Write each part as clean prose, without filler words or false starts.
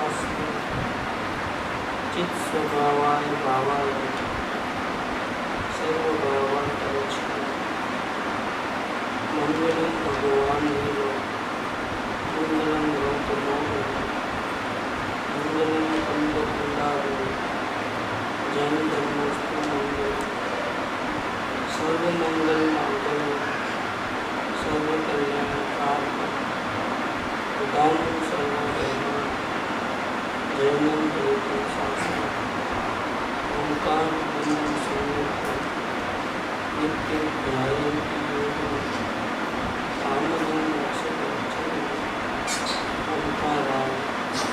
नमस्ते चित स्वभावाय भावाय सर्वभावांतरक्षणे मंगलम भगवान नीलो मंगलम गौतमो मंगलम कंदकुंडारो जैन धर्मस्तु मंगल सर्वमंगल मंगल सर्वकल्याणकारक उदाम सर्वधर्म जैनम देवता शास्त्र ओंकार ब्रह्म संयुक्त नित्य ध्यायन्ति योगिनः कामनं मोक्षदं ओंकाराय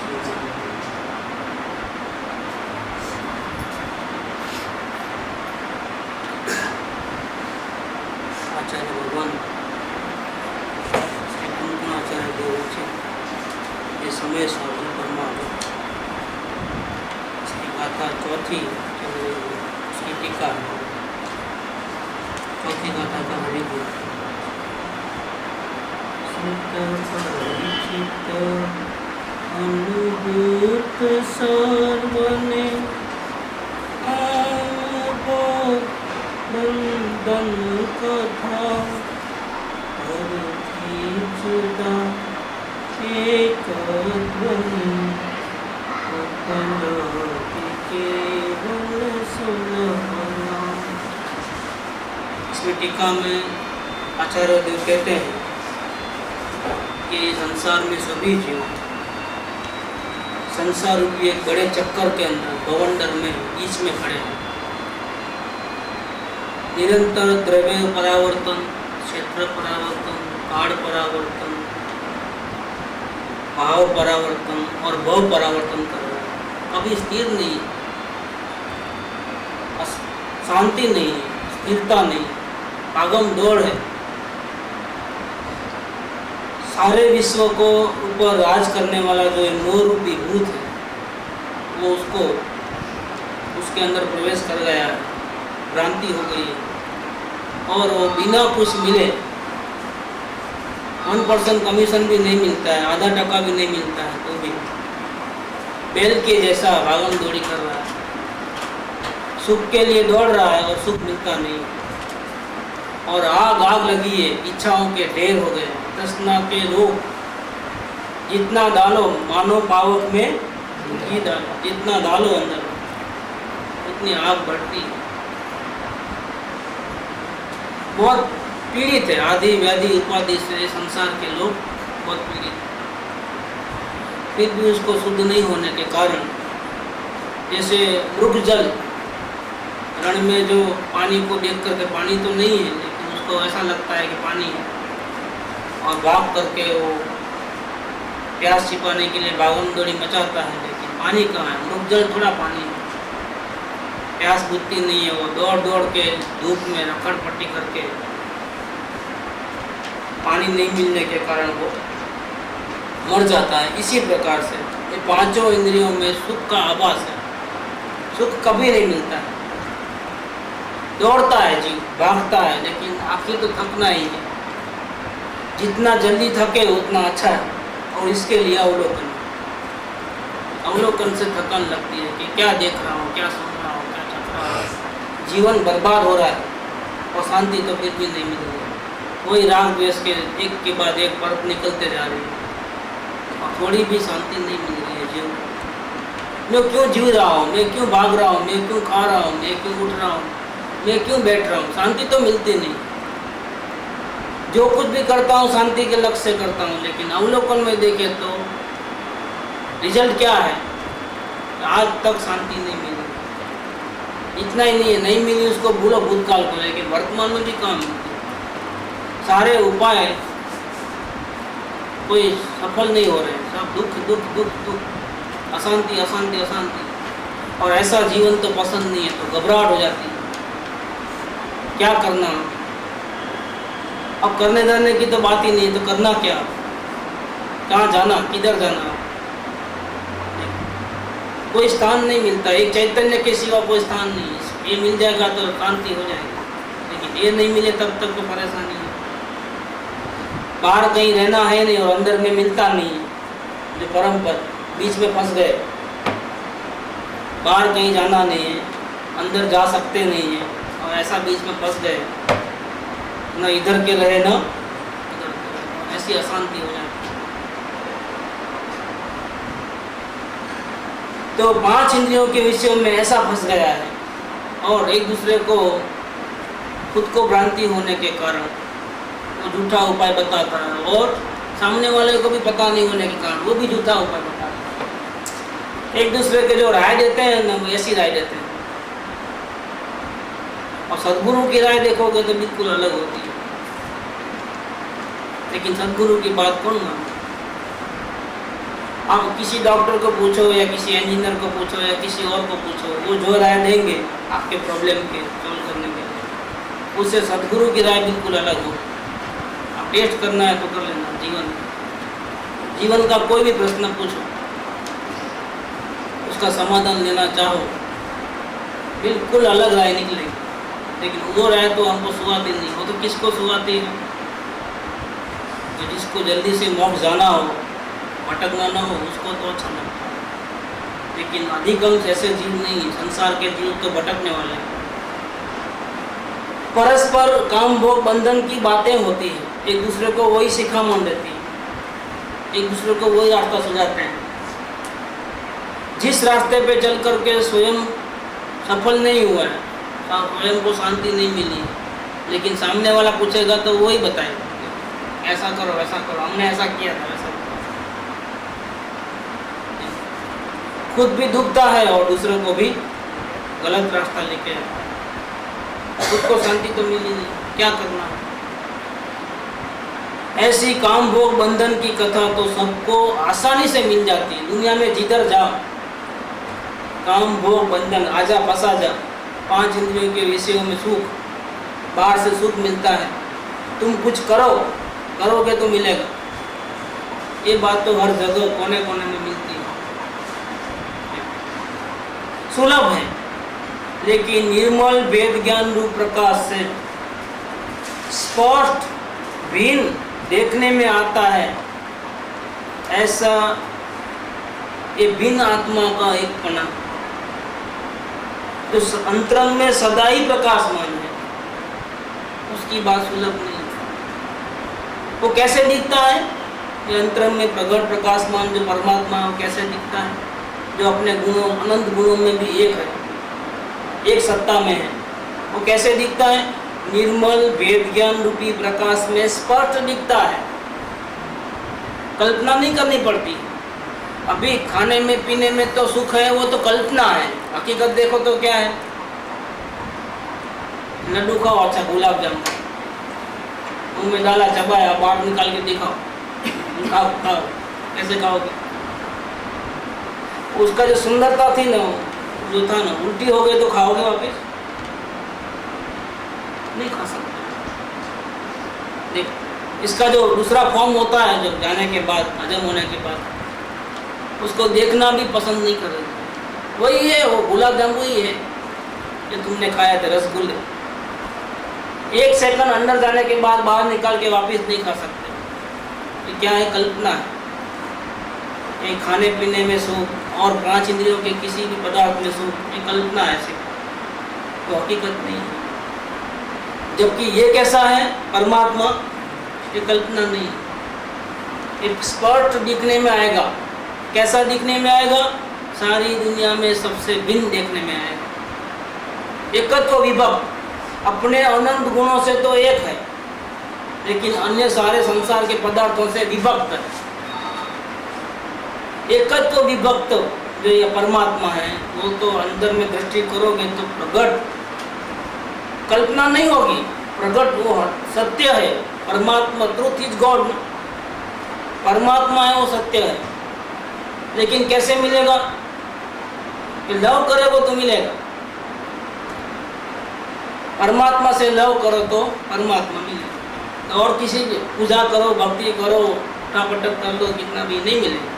नमः। आचार्य भगवान श्री कुंकुमाचार्य देव ये समय साधु परमात्मा इसकी गाथा चौथी उसकी टीका चौथी गाथा का हरि बोल परिचित अनुभूत सर्वने बंदन कथा जुदा एक ध्वनि इसमें टीका में आचार्य देव कहते हैं कि संसार में सभी जीव संसार रूपी एक बड़े चक्कर के अंदर बवंडर में बीच में खड़े हैं। निरंतर द्रव्य परावर्तन, क्षेत्र परावर्तन, काल परावर्तन, भाव परावर्तन और भव परावर्तन कर रहा है। कभी स्थिर नहीं, शांति नहीं, स्थिरता नहीं, आगम दौड़ है। सारे विश्व को ऊपर राज करने वाला जो मोह रूपी भूत है वो उसके अंदर प्रवेश कर गया है, भ्रांति हो गई है और वो बिना कुछ मिले 1% कमीशन भी नहीं मिलता है, आधा टका भी नहीं मिलता है, तो भी बैल के जैसा भागम दौड़ी कर रहा है। सुख के लिए दौड़ रहा है और सुख मिलता नहीं और आग लगी है, इच्छाओं के ढेर हो गए, तृष्णा के रोग। जितना डालो मानो पावक में घी डालो, जितना डालो अंदर उतनी आग बढ़ती है। बहुत पीड़ित है, आदि व्याधि उपाधि से संसार के लोग बहुत पीड़ित हैं। फिर भी उसको शुद्ध नहीं होने के कारण जैसे मृग जल रण में जो पानी को देख करके पानी तो नहीं है लेकिन उसको ऐसा लगता है कि पानी है और भाग करके वो प्यास छिपाने के लिए भागम दौड़ी मचाता है, लेकिन पानी कहाँ है? मृग जल थोड़ा पानी है, प्यास बुझती नहीं है। वो दौड़ दौड़ के धूप में रखड़ पट्टी करके पानी नहीं मिलने के कारण वो मर जाता है। इसी प्रकार से ये पांचों इंद्रियों में सुख का आभास है, सुख कभी नहीं मिलता है। दौड़ता है जीव, भागता है, लेकिन आखिर तो थकना ही है। जितना जल्दी थके उतना अच्छा है। और इसके लिए अवलोकन से थकान लगती है कि क्या देख रहा हूँ, क्या सुन रहा हूँ, क्या चल रहा है। जीवन बर्बाद हो रहा है और शांति तो फिर भी नहीं मिल रही है। वही राग द्वेष के एक के बाद एक पर्वत निकलते जा रही है और थोड़ी भी शांति नहीं मिल रही है जीवन। मैं क्यों जी रहा हूँ, मैं क्यों भाग रहा हूँ, मैं क्यों खा रहा हूँ, मैं क्यों उठ रहा हूँ, मैं क्यों बैठ रहा हूँ? शांति तो मिलती नहीं। जो कुछ भी करता हूँ शांति के लक्ष्य से करता हूँ, लेकिन अवलोकन में देखे तो रिजल्ट क्या है? आज तक शांति नहीं मिली। इतना ही नहीं है, नहीं मिली उसको भूलो भूतकाल को, लेकिन वर्तमान में भी काम मिलती है। सारे उपाय कोई सफल नहीं हो रहे, सब दुख दुख दुख दुख, अशांति अशांति अशांति। और ऐसा जीवन तो पसंद नहीं है, तो घबराहट हो जाती है। क्या करना? अब करने जाने की तो बात ही नहीं, तो करना क्या? कहाँ जाना, किधर जाना? कोई स्थान नहीं मिलता। एक चैतन्य के सिवा कोई स्थान नहीं है। ये मिल जाएगा तो शांति हो जाएगी, लेकिन ये नहीं मिले तब तक तो परेशानी है। बाहर कहीं रहना है नहीं और अंदर में मिलता नहीं है जो परम पद, बीच में फंस गए, बाहर कहीं जाना नहीं है, अंदर जा सकते नहीं है, और ऐसा बीच में फंस गए, न इधर के रहे न उधर के रहे, ऐसी अशांति हो जाती। तो 5 इंद्रियों के विषयों में ऐसा फंस गया है, और एक दूसरे को खुद को भ्रांति होने के कारण वो झूठा उपाय बताता है, और सामने वाले को भी पता नहीं होने के कारण वो भी झूठा उपाय बताता है। एक दूसरे के जो राय देते हैं ना, वो ऐसी राय देते हैं, और सद्गुरु की राय देखोगे तो बिल्कुल अलग होती है। लेकिन सद्गुरु की बात कौन मानता? आप किसी डॉक्टर को पूछो या किसी इंजीनियर को पूछो या किसी और को पूछो, वो जो राय देंगे आपके प्रॉब्लम के सॉल्व करने के लिए, उससे सद्गुरु की राय बिल्कुल अलग हो। आप टेस्ट करना है तो कर लेना। जीवन का कोई भी प्रश्न पूछो, उसका समाधान लेना चाहो, बिल्कुल अलग राय निकलेगी। लेकिन वो राय तो हमको सुहाती नहीं। वो तो किसको सुहाती है? तो जिसको जल्दी से मोक्ष जाना हो, भटकना ना हो, उसको तो अच्छा लगता है। लेकिन अधिकांश ऐसे जीव नहीं है, संसार के जीव तो भटकने वाले हैं। परस्पर काम भोग बंधन की बातें होती हैं, एक दूसरे को वही शिखामण देती है, एक दूसरे को वही रास्ता सुझाते हैं। जिस रास्ते पे चल करके स्वयं सफल नहीं हुआ है, स्वयं को शांति नहीं मिली, लेकिन सामने वाला पूछेगा तो वही बताएगा, ऐसा करो वैसा करो, हमने ऐसा किया था वैसा। खुद भी दुखता है और दूसरों को भी गलत रास्ता लेके आता है। खुद को शांति तो मिली नहीं, क्या करना है? ऐसी काम भोग बंधन की कथा तो सबको आसानी से मिल जाती है। दुनिया में जिधर जाओ, काम भोग बंधन, आजा फंसा जा, 5 इंद्रियों के विषयों में सुख, बाहर से सुख मिलता है। तुम कुछ करोगे तो मिलेगा। ये बात तो हर जगह कोने कोने में मिलती है, सुलभ है। लेकिन निर्मल वेद ज्ञान रूप प्रकाश से स्पष्ट भिन्न देखने में आता है। ऐसा ये भिन्न आत्मा का एक पना जो अंतरंग में सदा ही प्रकाशमान है, उसकी बात सुलभ नहीं। वो कैसे दिखता है? ये अंतरंग में प्रगट प्रकाशमान जो परमात्मा है, वो कैसे दिखता है? जो अपने गुणों, अनंत गुणों में भी एक है, एक सत्ता में है। वो कैसे दिखता है? निर्मल वेद ज्ञान रूपी प्रकाश में स्पष्ट दिखता है। कल्पना नहीं करनी पड़ती। अभी खाने में पीने में तो सुख है, वो तो कल्पना है। हकीकत देखो तो क्या है? लड्डू खाओ, अच्छा गुलाब जामुन मुंह में डाला, चबाया, बाहर निकाल के दिखाओ, खाओ। कैसे खाओगे? उसका जो सुंदरता थी ना, जो था ना, उल्टी हो गई तो खाओगे वापिस? नहीं खा सकते। देख, इसका जो दूसरा फॉर्म होता है, जो जाने के बाद, हजम होने के बाद, उसको देखना भी पसंद नहीं करेंगे। वही है, वो गुलाब जामुन ही है जो तुमने खाया था, रसगुल्ले। 1 सेकंड अंदर जाने के बाद बाहर निकाल के वापस नहीं खा सकते। ये क्या है? कल्पना है। ये खाने पीने में सुख और 5 इंद्रियों के किसी भी पदार्थ में सुख, ये कल्पना है सिर्फ, तो हकीकत नहीं है। जबकि ये कैसा है? परमात्मा, ये कल्पना नहीं है। एक स्पष्ट दिखने में आएगा। कैसा दिखने में आएगा? सारी दुनिया में सबसे भिन्न देखने में आएगा। एकत्व विभक्त, अपने अनंत गुणों से तो एक है, लेकिन अन्य सारे संसार के पदार्थों से विभक्त है। एकत्व विभक्त जो ये परमात्मा है, वो तो अंदर में दृष्टि करोगे तो प्रगट, कल्पना नहीं होगी, प्रगट वो सत्य है। परमात्मा, ट्रूथ इज गॉड, परमात्मा है, वो सत्य है। लेकिन कैसे मिलेगा? कि लव करोगे तो मिलेगा। परमात्मा से लव करो तो परमात्मा मिलेगा। और किसी की पूजा करो, भक्ति करो, उठापटक कर लो, कितना भी नहीं मिलेगा।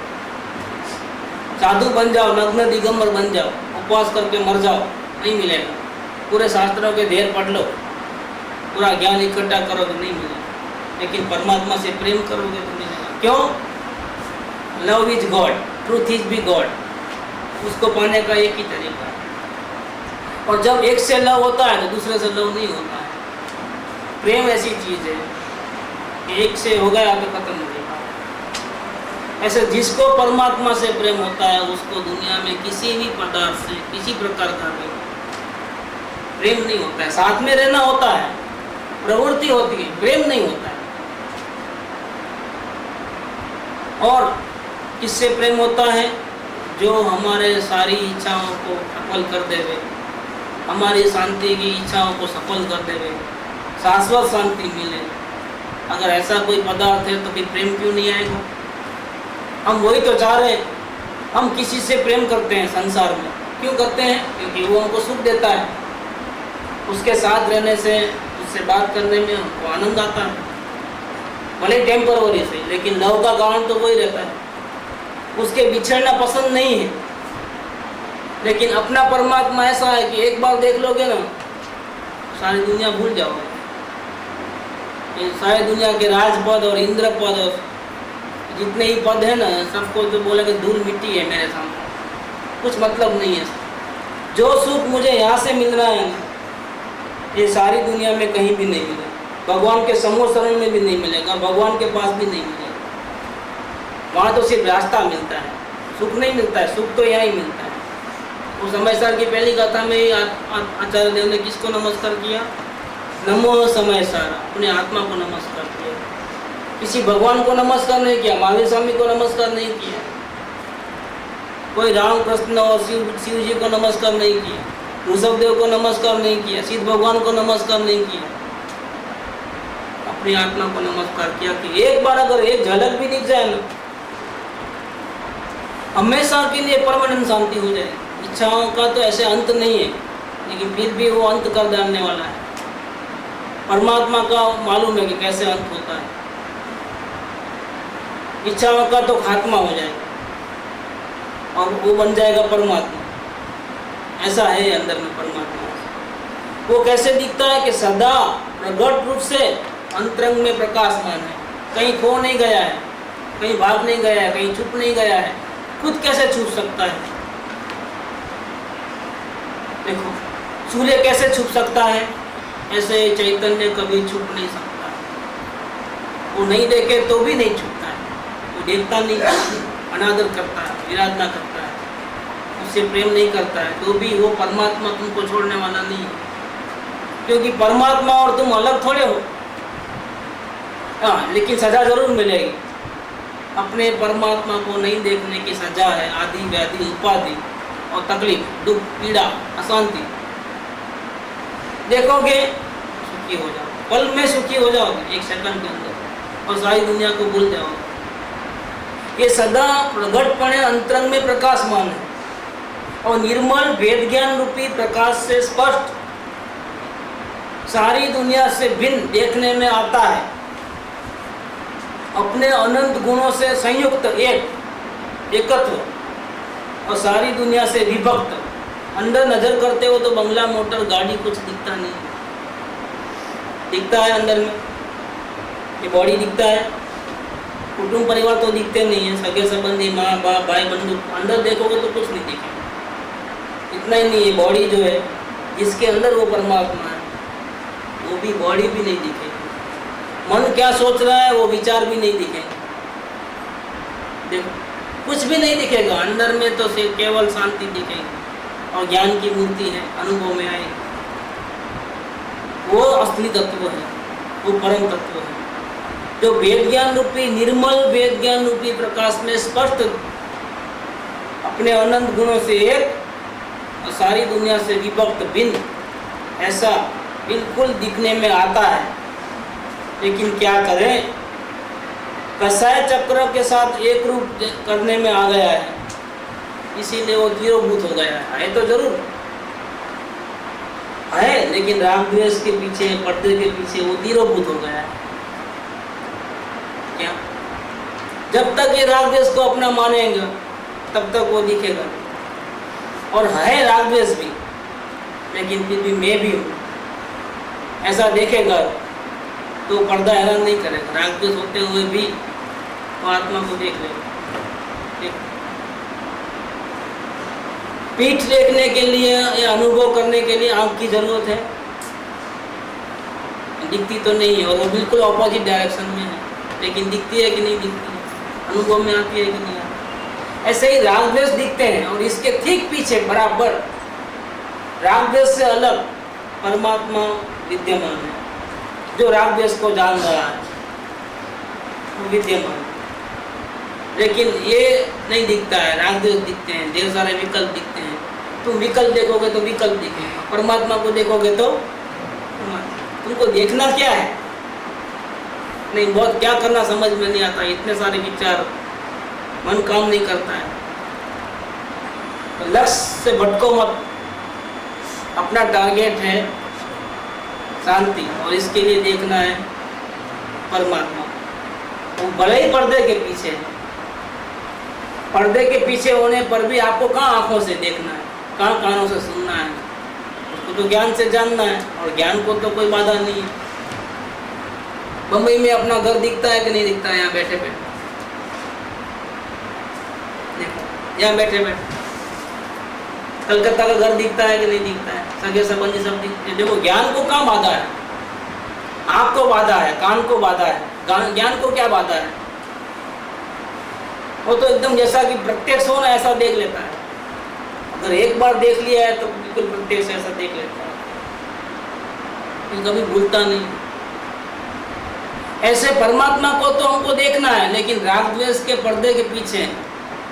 साधु बन जाओ, नग्न दिगंबर बन जाओ, उपवास करके मर जाओ, नहीं मिलेगा। पूरे शास्त्रों के ढेर पढ़ लो, पूरा ज्ञान इकट्ठा करो तो नहीं मिलेगा। लेकिन परमात्मा से प्रेम करोगे तो मिलेगा। क्यों? Love is God. Truth is be God, उसको पाने का एक ही तरीका है। और जब एक से लव होता है तो दूसरे से लव नहीं होता है। प्रेम ऐसी चीज है कि एक से हो गया तो खत्म हो गया। ऐसे जिसको परमात्मा से प्रेम होता है उसको दुनिया में किसी भी पदार्थ से किसी प्रकार का भी प्रेम नहीं होता है। साथ में रहना होता है, प्रवृत्ति होती है, प्रेम नहीं होता है। और किससे प्रेम होता है? जो हमारे सारी इच्छाओं को सफल कर देवे, हमारी शांति की इच्छाओं को सफल कर देवे, शाश्वत शांति मिले। अगर ऐसा कोई पदार्थ है तो फिर प्रेम क्यों नहीं आएगा? हम वही तो चाह रहे हैं। हम किसी से प्रेम करते हैं संसार में, क्यों करते हैं? क्योंकि वो हमको सुख देता है, उसके साथ रहने से, उससे बात करने में हमको आनंद आता है, भले टेम्पररी से, लेकिन लव का कारण तो वही रहता है। उसके बिछड़ना पसंद नहीं है। लेकिन अपना परमात्मा ऐसा है कि एक बार देख लोगे ना, सारी दुनिया भूल जाओगे। सारी दुनिया के राजपद और इंद्र पद और जितने ही पद है ना, सबको तो बोलेंगे धूल मिट्टी है मेरे सामने, कुछ मतलब नहीं है। जो सुख मुझे यहाँ से मिल रहा है ना, ये सारी दुनिया में कहीं भी नहीं मिलेगा। भगवान के समूह शरण में भी नहीं मिलेगा, भगवान के पास भी नहीं मिलेगा। वहाँ तो सिर्फ रास्ता मिलता है, सुख नहीं मिलता है। सुख तो यहाँ ही मिलता है। वो समय सार की पहली कथा में ही आचार्य देव ने किसको नमस्कार किया? नमो समय सार, अपने आत्मा को नमस्कार किया। किसी भगवान को नमस्कार नहीं किया, महावीर स्वामी को नमस्कार नहीं किया, कोई राम कृष्ण और शिव जी को नमस्कार नहीं किया, ऋषभदेव को नमस्कार नहीं किया, सिद्ध भगवान को नमस्कार नहीं किया। अपनी आत्मा को नमस्कार किया कि एक बार अगर एक झलक भी दिख जाए ना, हमेशा के लिए परमानेंट शांति हो जाए। इच्छाओं का तो ऐसे अंत नहीं है, लेकिन फिर भी वो अंत कर डालने वाला है। परमात्मा का मालूम है कि कैसे अंत होता है। इच्छाओं का तो खात्मा हो जाएगा और वो बन जाएगा परमात्मा। ऐसा है अंदर में परमात्मा। वो कैसे दिखता है कि सदा प्रगट रूप से अंतरंग में प्रकाशमान है, कहीं खो नहीं गया है, कहीं भाग नहीं गया है, कहीं छुप नहीं गया है। खुद कैसे छुप सकता है? देखो, सूर्य कैसे छुप सकता है? ऐसे चैतन्य कभी छुप नहीं सकता। वो नहीं देखे तो भी नहीं छुपता है, वो देखता नहीं, अनादर करता है, विराधना करता है, उससे प्रेम नहीं करता है, तो भी वो परमात्मा तुमको छोड़ने वाला नहीं है। क्योंकि परमात्मा और तुम अलग थोड़े हो। हाँ, लेकिन सजा जरूर मिलेगी। अपने परमात्मा को नहीं देखने की सजा है आदि व्याधि उपाधि और तकलीफ, दुख, पीड़ा, अशांति। देखोगे सुखी हो जाओ, पल में सुखी हो जाओगे, एक सेकंड के अंदर, और सारी दुनिया को भूल जाओगे। ये सदा प्रगटपणे अंतरंग में प्रकाशमान है और निर्मल वेद ज्ञान रूपी प्रकाश से स्पष्ट सारी दुनिया से भिन्न देखने में आता है। अपने अनंत गुणों से संयुक्त एकत्व और सारी दुनिया से विभक्त। अंदर नजर करते हो तो बंगला, मोटर, गाड़ी कुछ दिखता नहीं। दिखता है अंदर में, ये बॉडी दिखता है, कुटुंब परिवार तो दिखते नहीं है, सगे संबंधी, माँ बाप, भाई बंधु। अंदर देखोगे तो कुछ नहीं दिखेगा। इतना ही नहीं, ये बॉडी जो है जिसके अंदर वो परमात्मा है, वो भी बॉडी भी नहीं दिखेगी। मन क्या सोच रहा है वो विचार भी नहीं दिखेगा। देखो, कुछ भी नहीं दिखेगा अंदर में, तो सिर्फ केवल शांति दिखेगी और ज्ञान की मूर्ति है, अनुभव में आएगी। वो असली तत्व है, वो परम तत्व है जो वेद ज्ञान रूपी, निर्मल वेद ज्ञान रूपी प्रकाश में स्पष्ट अपने अनंत गुणों से एक और सारी दुनिया से विभक्त भिन्न ऐसा बिल्कुल दिखने में आता है। लेकिन क्या करें, कसाय चक्र के साथ एक रूप करने में आ गया है, इसीलिए वो जीरोभूत हो गया है। तो जरूर है, लेकिन राग द्वेष के पीछे, पर्दे के पीछे वो जीरोभूत हो गया है। क्या? जब तक ये राग द्वेष को अपना मानेगा तब तक वो दिखेगा। और है राग द्वेष भी, लेकिन फिर भी मैं भी हूँ ऐसा देखेगा तो पर्दा हैरान नहीं करेगा। राग द्वेष होते हुए भी वो आत्मा को देख लेगा। पीठ देखने के लिए या अनुभव करने के लिए आँख की जरूरत है? दिखती तो नहीं है, और वो बिल्कुल ऑपोजिट डायरेक्शन में है, लेकिन दिखती है कि नहीं दिखती है, अनुभव में आती है कि नहीं आती। ऐसे ही राग द्वेष दिखते हैं, और इसके ठीक पीछे बराबर राग द्वेष से अलग परमात्मा विद्यमान है। जो राग द्वेष को जान रहा है वो विद्यमान, लेकिन ये नहीं दिखता है, राग द्वेष दिखते हैं, ढेर सारे विकल्प दिखते हैं। तुम विकल्प देखोगे तो विकल्प दिखेगा, परमात्मा को देखोगे तो तुमको देखना क्या है? नहीं, बहुत क्या करना समझ में नहीं आता, इतने सारे विचार, मन काम नहीं करता है। तो लक्ष्य से भटको मत, अपना टारगेट है शांति, और इसके लिए देखना है परमात्मा। वो भले ही पर्दे के पीछे, पर्दे के पीछे होने पर भी आपको कहाँ आंखों से देखना है, कहाँ कानों से सुनना है, उसको तो ज्ञान से जानना है, और ज्ञान को तो कोई बाधा नहीं है। बम्बई में अपना घर दिखता है कि नहीं दिखता है? यहाँ बैठे बैठे देखो, यहाँ बैठे बैठे कलकत्ता का घर दिखता है कि नहीं दिखता है? सगे संबंधी सब दिखते हैं। देखो, ज्ञान को कहाँ बाधा है? आँख को बाधा है, कान को बाधा है, ज्ञान को क्या बाधा है? वो तो एकदम जैसा कि प्रत्यक्ष हो ना, ऐसा देख लेता है। अगर एक बार देख लिया है तो बिल्कुल प्रत्यक्ष ऐसा देख लेता है, कभी भूलता नहीं। ऐसे परमात्मा को तो हमको देखना है, लेकिन राग द्वेष के पर्दे के पीछे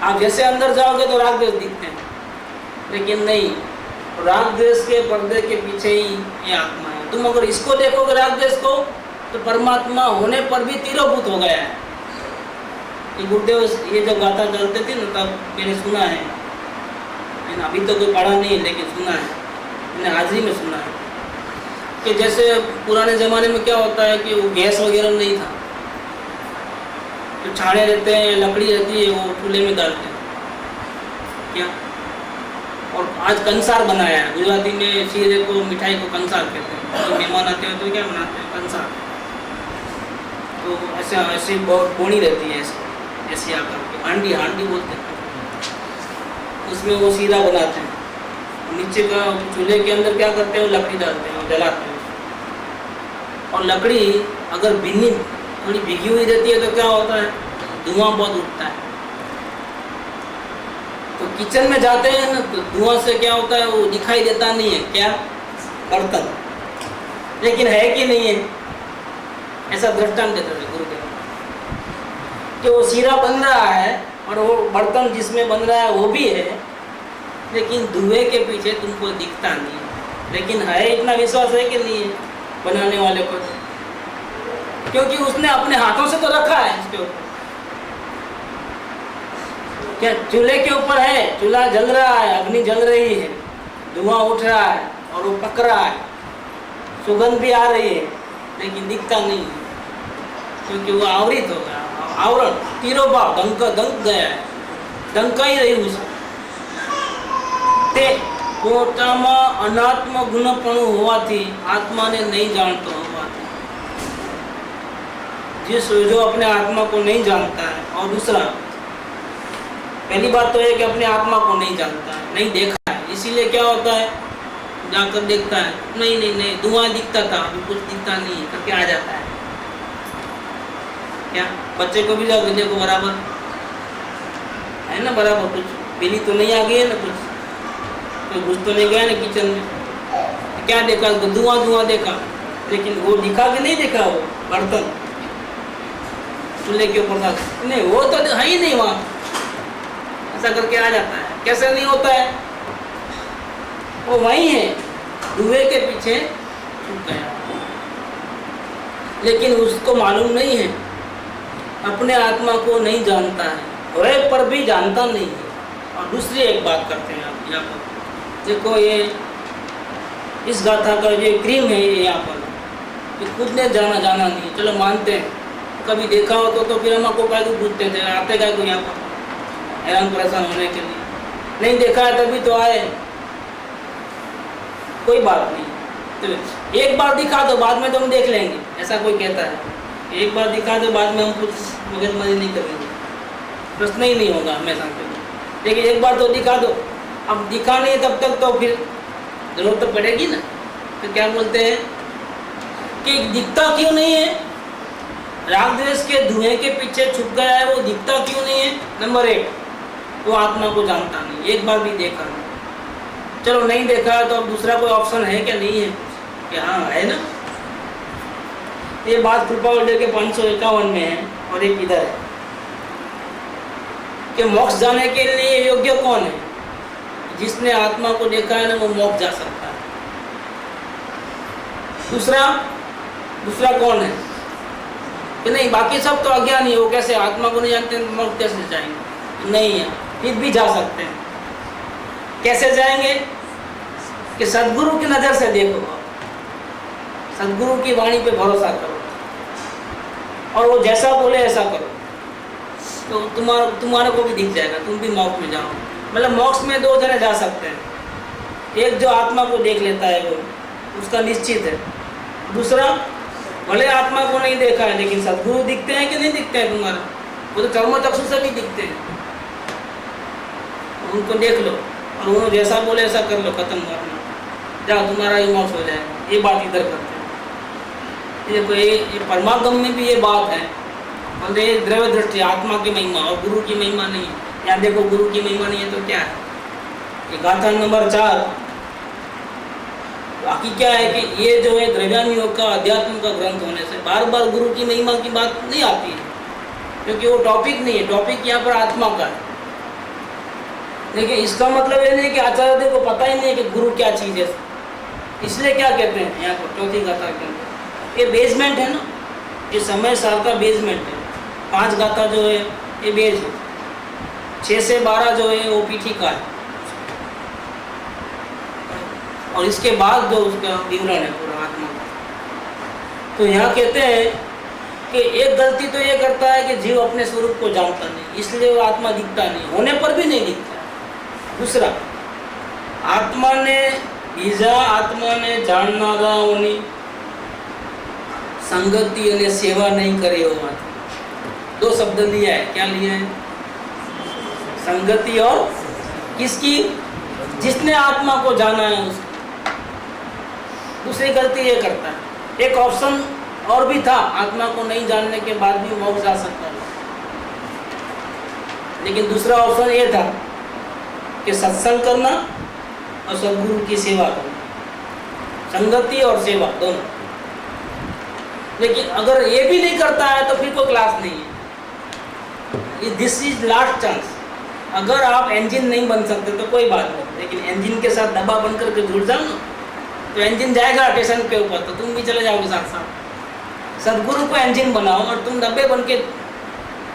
आप जैसे अंदर जाओगे तो राग द्वेष दिखते हैं, लेकिन नहीं, राग द्वेष के पर्दे के पीछे ही ये आत्मा है। तुम अगर इसको देखोगे राग द्वेष को, तो परमात्मा होने पर भी तिरोभूत हो गया है। ये गुरुदेव ये जब गाथा चलते थे ना, तब मैंने सुना है, अभी तो कोई पढ़ा नहीं, लेकिन सुना है, मैंने हाजिरी में सुना है कि जैसे पुराने ज़माने में क्या होता है कि वो गैस वगैरह नहीं था, तो छाड़े रहते हैं, लकड़ी रहती है, वो चूल्हे में डालते हैं क्या, और आज कंसार बनाया है। गुजराती में शीरे को, मिठाई को कंसार कहते हैं। तो मेहमान आते हैं तो क्या बनाते हैं? कंसार। तो ऐसे ऐसी बहुत बोनी रहती है, ऐसी आकर के हांडी, हांडी बोलते हैं, उसमें वो शीरा बनाते हैं। नीचे का चूल्हे के अंदर क्या करते हैं? लकड़ी डालते हैं और जलाते हैं। और लकड़ी अगर भिन्नी थोड़ी भीगी हुई रहती है तो क्या होता है? धुआं बहुत उठता है। तो किचन में जाते हैं ना, तो धुआं से क्या होता है? वो दिखाई देता नहीं है क्या? बर्तन, लेकिन है कि नहीं है? ऐसा दृष्टांत देते थे गुरुदेव कि वो शीरा बन रहा है और वो बर्तन जिसमें बन रहा है वो भी है, लेकिन धुएं के पीछे तुमको दिखता नहीं है। लेकिन है, इतना विश्वास है कि नहीं है बनाने वाले को? क्योंकि उसने अपने हाथों से तो रखा है इसके ऊपर। क्या चूल्हे के ऊपर है? चूल्हा जल रहा है, अग्नि जल रही है, धुआं उठ रहा है और वो पक रहा है, सुगंध भी आ रही है, लेकिन दिखता नहीं है, क्योंकि वो आवृत हो गया। आवरण, तिरोभाव, दंक गया है, डंकाई रही છે તે પોતામાં અનાત્મ ગુણપણું હોવાથી આત્માને નહીં જાણતો હોવાથી, जो अपने आत्मा को नहीं जानता है। और दूसरा, पहली बात तो है कि अपने आत्मा को नहीं जानता है, नहीं देखा है, इसीलिए क्या होता है? जाकर देखता है, नहीं नहीं नहीं, धुआं दिखता था, अभी कुछ दिखता नहीं है करके आ जाता है। क्या बच्चे को भी जाकर देखो, बराबर है ना, बराबर कुछ बिल्ली तो नहीं आ गई है ना, कुछ घुस तो नहीं गया ना किचन में, क्या देखा? धुआं धुआं देखा, लेकिन वो दिखा कि नहीं देखा? वो बर्तन चूल्हे के ऊपर था, नहीं, वो तो है ही नहीं वहाँ, ऐसा करके आ जाता है। कैसे नहीं होता है? वो वही है, धुएं के पीछे छुप गया, लेकिन उसको मालूम नहीं है, अपने आत्मा को नहीं जानता है, होए पर भी जानता नहीं है। और दूसरी एक बात करते हैं आप यहाँ पर देखो, ये इस गाथा का ये क्रीम है, ये यहाँ पर कि खुद ने जाना नहीं, चलो मानते हैं, कभी देखा हो तो फिर हम आपको क्या पूछते थे, आते क्या को यहाँ पर हैरान परेशान होने के लिए? नहीं देखा है तभी तो आए, कोई बात नहीं, तो एक बार दिखा दो, बाद में तो हम देख लेंगे, ऐसा कोई कहता है? एक बार दिखा दो, बाद में हम कुछ मगजमारी नहीं करेंगे, प्रश्न ही नहीं होगा हमेशा के लिए। लेकिन एक बार तो दिखा दो, अब दिखा नहीं तब तक तो फिर जरूरत तो पड़ेगी ना। तो क्या बोलते हैं कि दिखता क्यों नहीं है, राग द्वेष के धुएं के पीछे छुप गया है, वो दिखता क्यों नहीं है? नंबर 1, वो आत्मा को जानता नहीं, एक बार भी देखा नहीं। चलो नहीं देखा तो अब दूसरा कोई ऑप्शन है क्या? नहीं है कि हाँ है ना। ये बात कृपावल्य के 551 में है और एक इधर है कि मोक्ष जाने के लिए योग्य कौन है? जिसने आत्मा को देखा है ना, वो मोक्ष जा सकता है। दूसरा कौन है कि नहीं बाकी सब तो अज्ञानी है, वो कैसे आत्मा को नहीं जानते, मोक्ष कैसे जाएंगे? नहीं है, फिर भी जा सकते हैं। कैसे जाएंगे? कि सदगुरु की नज़र से देखो, सदगुरु की वाणी पे भरोसा करो और वो जैसा बोले ऐसा करो, तो तुम्हारे को भी दिख जाएगा, तुम भी मोक्ष में जाओ। मतलब मोक्ष में 2 जने जा सकते हैं, एक जो आत्मा को देख लेता है वो उसका निश्चित है, दूसरा भले आत्मा को नहीं देखा है लेकिन सदगुरु दिखते हैं कि नहीं दिखते हैं तुम्हारे, वो तो कर्म चक्षु से भी दिखते हैं, उनको देख लो और उन्होंने जैसा बोले ऐसा कर लो, खत्म करना, जाओ तुम्हारा ही मोक्ष हो जाएगा। ये बात इधर करते हैं। देखो ये परमागम में भी ये बात है, बोलते ये द्रव्य दृष्टि आत्मा की महिमा और गुरु की महिमा नहीं है। यहाँ देखो गुरु की महिमा नहीं है तो क्या है? ये गाथा नंबर 4 बाकी क्या है कि ये जो है द्रव्यान योग का अध्यात्म का ग्रंथ होने से बार बार गुरु की महिमा की बात नहीं आती है, क्योंकि वो टॉपिक नहीं है, टॉपिक यहाँ पर आत्मा का है। लेकिन इसका मतलब ये नहीं कि आचार्य देव को पता ही नहीं है कि गुरु क्या चीज़ है, इसलिए क्या कहते हैं यहाँ पर चौथी गाथा के अंदर ये बेसमेंट है ना, ये समय साल का बेसमेंट है। 5 गाथा जो है ये बेस है, 6 से 12 जो है वो पीठी का है और इसके बाद जो उसका विवरण है पूरा आत्मा का। तो यहाँ कहते हैं कि एक गलती तो ये करता है कि जीव अपने स्वरूप को जानता नहीं, इसलिए वो आत्मा दिखता नहीं, होने पर भी नहीं दिखता। दूसरा, आत्मा ने बीजा आत्मा ने જાણનારાઓની संगति અને सेवा नहीं करे होवाથી 2 शब्द लिया है। क्या लिया है? संगति और किसकी? जिसने आत्मा को जाना है उसकी। दूसरी गलती ये करता है, एक ऑप्शन और भी था, आत्मा को नहीं जानने के बाद भी मोक्ष जा सकता है, लेकिन दूसरा ऑप्शन ये था कि सत्संग करना और सदगुरु की सेवा करना, संगति और सेवा दोनों। लेकिन अगर ये भी नहीं करता है तो फिर कोई क्लास नहीं है। This is last chance. अगर आप इंजन नहीं बन सकते तो कोई बात नहीं, लेकिन इंजन के साथ डब्बा बन करके जुड़ जाओ ना, तो इंजन जाएगा स्टेशन के ऊपर, तो तुम भी चले जाओगे साथ साथ। सदगुरु को इंजन बनाओ और तुम डब्बे बन के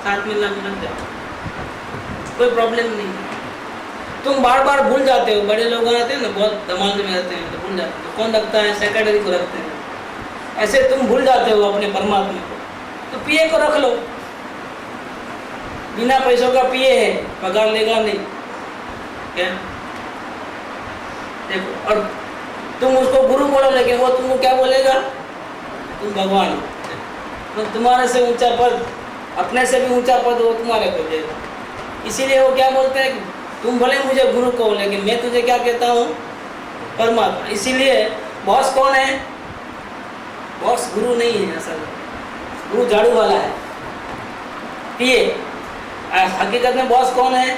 साथ में लग जाओ, कोई प्रॉब्लम नहीं। तुम बार बार भूल जाते हो, बड़े लोग आते हैं ना बहुत धमाल में रहते हैं तो भूल जाते हो, कौन रखता है? सेक्रेटरी को रखते हैं। ऐसे तुम भूल जाते हो अपने परमात्मा को, तो पीए को रख लो, बिना पैसों का पीए है, पगार लेगा नहीं क्या? देखो, और तुम उसको गुरु बोलो लेकिन वो तुमको क्या बोलेगा? तुम भगवान हो। तो तुम्हारे से ऊंचा पद, अपने से भी ऊंचा पद वो तुम्हारे को देगा। इसीलिए वो क्या बोलते हैं कि तुम भले मुझे गुरु कहो लेकिन मैं तुझे क्या कहता हूँ? परमात्मा। इसीलिए बॉस कौन है? बॉस गुरु नहीं है, असल गुरु झाड़ू वाला है, पीए। हकीकत में बॉस कौन है?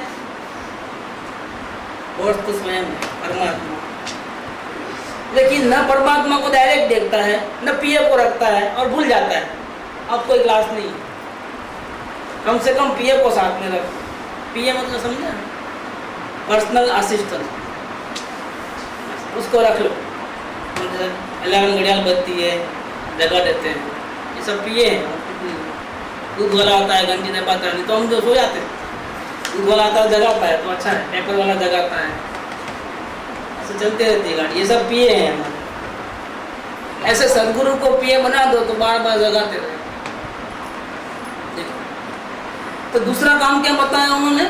बॉस तो स्वयं है, परमात्मा। लेकिन न परमात्मा को डायरेक्ट देखता है, न पीए को रखता है और भूल जाता है। अब कोई क्लास नहीं, कम से कम पीए को साथ में रखो। पीए मतलब समझे? पर्सनल असिस्टेंट, उसको रख लो। अलार्म घड़ियाल बजती है, जगा देते हैं, ये सब पिए हैं। दूध वाला आता है घंटी दबाता है, नहीं तो हम जो सो जाते हैं। दूध वाला आता है जगाता है तो अच्छा है, पेपर वाला जगाता है, ऐसे चलते रहती है गाड़ी। ये सब पिए हैं हमारे। ऐसे सदगुरु को पिए बना दो तो बार बार जगाते रहे। देखो, तो दूसरा काम क्या बताया उन्होंने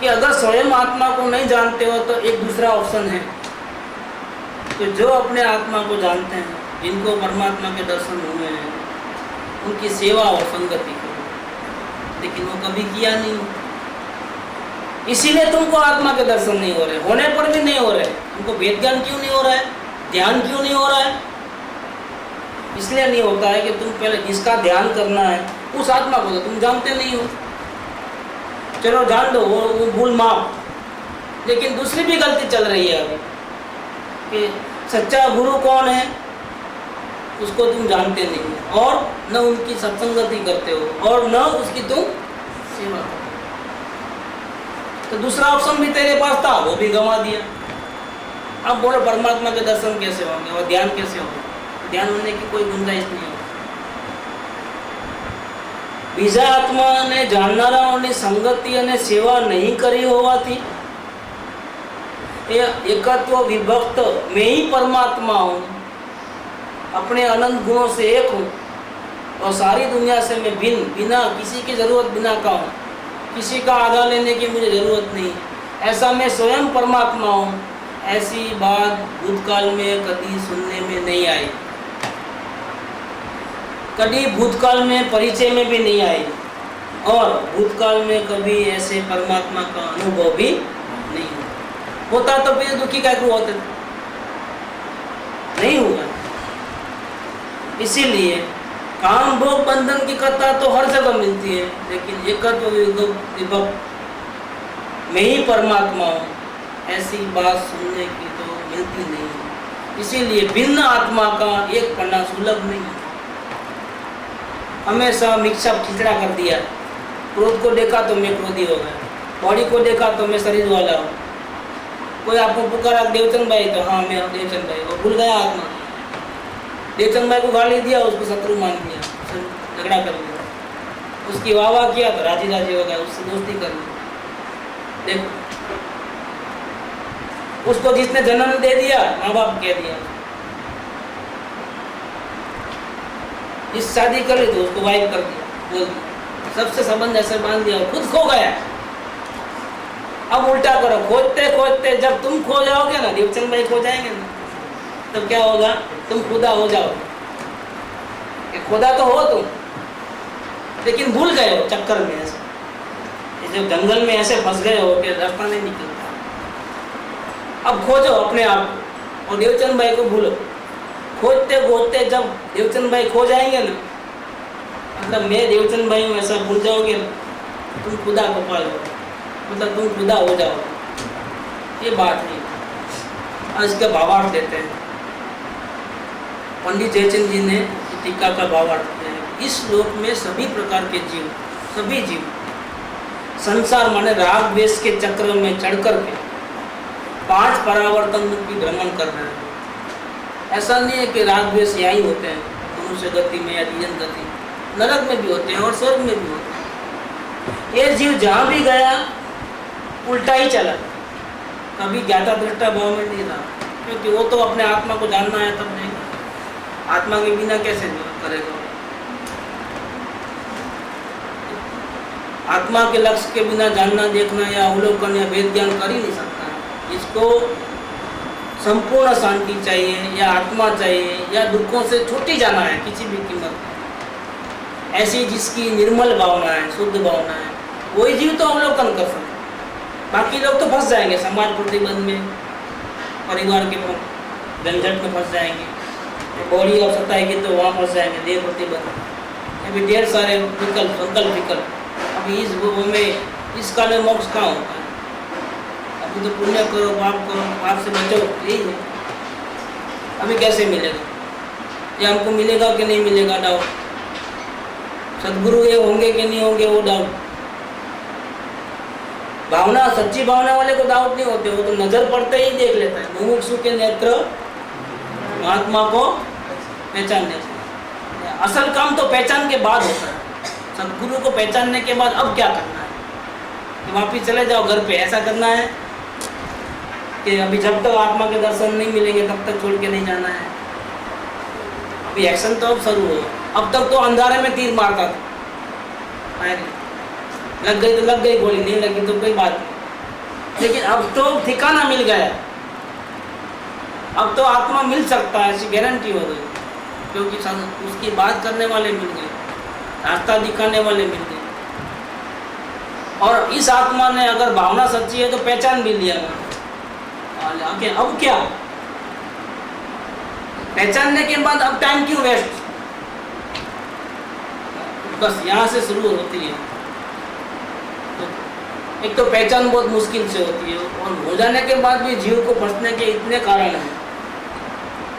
कि अगर स्वयं आत्मा को नहीं जानते हो तो एक दूसरा ऑप्शन है, तो जो अपने आत्मा को जानते हैं, जिनको परमात्मा के दर्शन हुए हैं, उनकी सेवा और संगति करो। लेकिन वो कभी किया नहीं। इसीलिए तुमको आत्मा के दर्शन नहीं हो रहे, होने पर भी नहीं हो रहे। तुमको वेद ज्ञान क्यों नहीं हो रहा है, ध्यान क्यों नहीं हो रहा है? इसलिए नहीं होता है कि तुम पहले जिसका ध्यान करना है उस आत्मा को तो तुम जानते नहीं हो। चलो जान दो, वो भूल माफ, लेकिन दूसरी भी गलती चल रही है अभी कि सच्चा गुरु कौन है उसको तुम जानते नहीं हो, और न उनकी सत्संगति करते हो, और न उसकी तुम सेवा करते हो। तो दूसरा ऑप्शन भी तेरे पास था, वो भी गंवा दिया। अब बोलो परमात्मा के दर्शन कैसे होंगे और ध्यान कैसे होगा? ध्यान होने की कोई गुंजाइश नहीं होगी। બીજા આત્માને જાણનારાઓની સંગતિ અને સેવા નહીં કરી હોવાથી ये एकत्व विभक्त मैं ही परमात्मा हूँ, अपने अनंत गुणों से एक हूँ और सारी दुनिया से मैं भिन्न, बिना किसी की जरूरत बिना का हूँ, किसी का आधार लेने की मुझे जरूरत नहीं, ऐसा मैं स्वयं परमात्मा हूँ, ऐसी बात भूतकाल में कभी सुनने में नहीं आई, कभी भूतकाल में परिचय में भी नहीं आई, और भूतकाल में कभी ऐसे परमात्मा का अनुभव भी नहीं होता तो फिर दुखी क्या क्यों होते? नहीं हुआ। इसीलिए काम भोग बंधन की कथा तो हर जगह मिलती है, लेकिन एकत्व विभक्त मैं ही परमात्मा हूँ ऐसी बात सुनने की तो मिलती नहीं है। इसीलिए भिन्न आत्मा का एक पन्ना सुलभ नहीं है। हमेशा मिक्सअप खिचड़ा कर दिया। क्रोध को देखा तो मैं क्रोधी हो गया, बॉडी को देखा तो मैं शरीर वाला हूँ। कोई आपको पुकारा देवचंद भाई तो हाँ मैं देवचंद भाई, और भूल गया आत्मा। देवचंद भाई को गाली दिया, उसको शत्रु मान लिया, झगड़ा कर लिया, उसकी वाह वाह किया तो राजी राजी हो गया, उससे दोस्ती कर ली। देखो उसको जिसने जन्म दे दिया माँ बाप कह दिया, इस शादी कर ली तो उसको वाइफ कर दिया, बोल दिया, सबसे संबंध ऐसे बांध दिया और खुद खो गया। अब उल्टा करो, खोजते खोजते जब तुम खो जाओगे ना, देवचंद भाई खो जाएंगे ना, तब क्या होगा? तुम खुदा हो जाओगे। खुदा तो हो तुम, लेकिन भूल गए हो चक्कर में, ऐसे जब जंगल में ऐसे फंस गए हो कि रास्ता नहीं निकलता। अब खोजो अपने आप को और देवचंद भाई को भूलो। खोजते खोजते जब देवचंद भाई खो जाएंगे ना, मतलब मैं देवचंद भाई हूँ ऐसा भूल जाओगे ना, तुम खुदा को पालोगे, मतलब तुम खुदा हो जाओ। ये बात नहीं। आज का भावार्थ देते हैं पंडित जयचंद जी ने, टीका का भावार्थ दिया है। इस श्लोक में सभी प्रकार के जीव, सभी जीव संसार माने राग द्वेष के चक्र में चढ़ कर के 5 परावर्तन की भ्रमण कर रहे हैं। ऐसा नहीं है कि राग द्वेष यही होते हैं, मनुष्य गति में या जीवन गति, नरक में भी होते हैं और स्वर्ग में भी होते हैं। ये जीव जहाँ भी गया उल्टा ही चला, कभी ज्ञाता दृष्टा भाव में नहीं रहा, क्योंकि वो तो अपने आत्मा को जानना है तब नहीं, आत्मा के बिना कैसे करेगा? आत्मा के लक्ष्य के बिना जानना, देखना या अवलोकन या वेद ज्ञान कर ही नहीं सकता। इसको संपूर्ण शांति चाहिए या आत्मा चाहिए या दुखों से छूटी जाना है किसी भी कीमत में, ऐसी जिसकी निर्मल भावना है, शुद्ध भावना है, वही जीव तो अवलोकन कर सकता। बाकी लोग तो फंस जाएंगे समाज प्रतिबंध में, परिवार के झंझट में फंस जाएंगे, बॉडी और सताएगी तो वहाँ फंस जाएंगे, देह प्रतिबंध, अभी ढेर सारे विकल्प, संकल्प विकल्प। अभी इस में इस काल में मोक्ष कहाँ होता है? अभी तो पुण्य करो, पाप करो, पाप से बचो, यही है। अभी कैसे मिलेगा? या हमको मिलेगा कि नहीं मिलेगा डाउट, सदगुरु ये होंगे कि नहीं होंगे वो डाउट। भावना, सच्ची भावना वाले को डाउट नहीं होते, वो तो नजर पड़ते ही देख लेता है। मुमुक्षु के नेत्र महात्मा को पहचानने से, असल काम तो पहचान के बाद होता है। सदगुरु को पहचानने के बाद अब क्या करना है कि वापिस चले जाओ घर पे, ऐसा करना है कि अभी जब तक आत्मा के दर्शन नहीं मिलेंगे तब तक छोड़ के नहीं जाना है। अभी एक्शन तो अब शुरू हो, अब तक तो अंधारे में तीर मारता था, लग गई तो लग गई गोली, नहीं लगी तो कोई बात नहीं, लेकिन अब तो ठिकाना मिल गया, अब तो आत्मा मिल सकता है, ऐसी गारंटी हो गई, क्योंकि उसकी बात करने वाले मिल गए, रास्ता दिखाने वाले मिल गए। और इस आत्मा ने अगर भावना सच्ची है तो पहचान भी लिया आगे। अब क्या पहचानने के बाद अब टाइम क्यों वेस्ट? बस यहाँ से शुरू होती है। तो एक तो पहचान बहुत मुश्किल से होती है, और हो जाने के बाद भी जीव को फंसने के इतने कारण हैं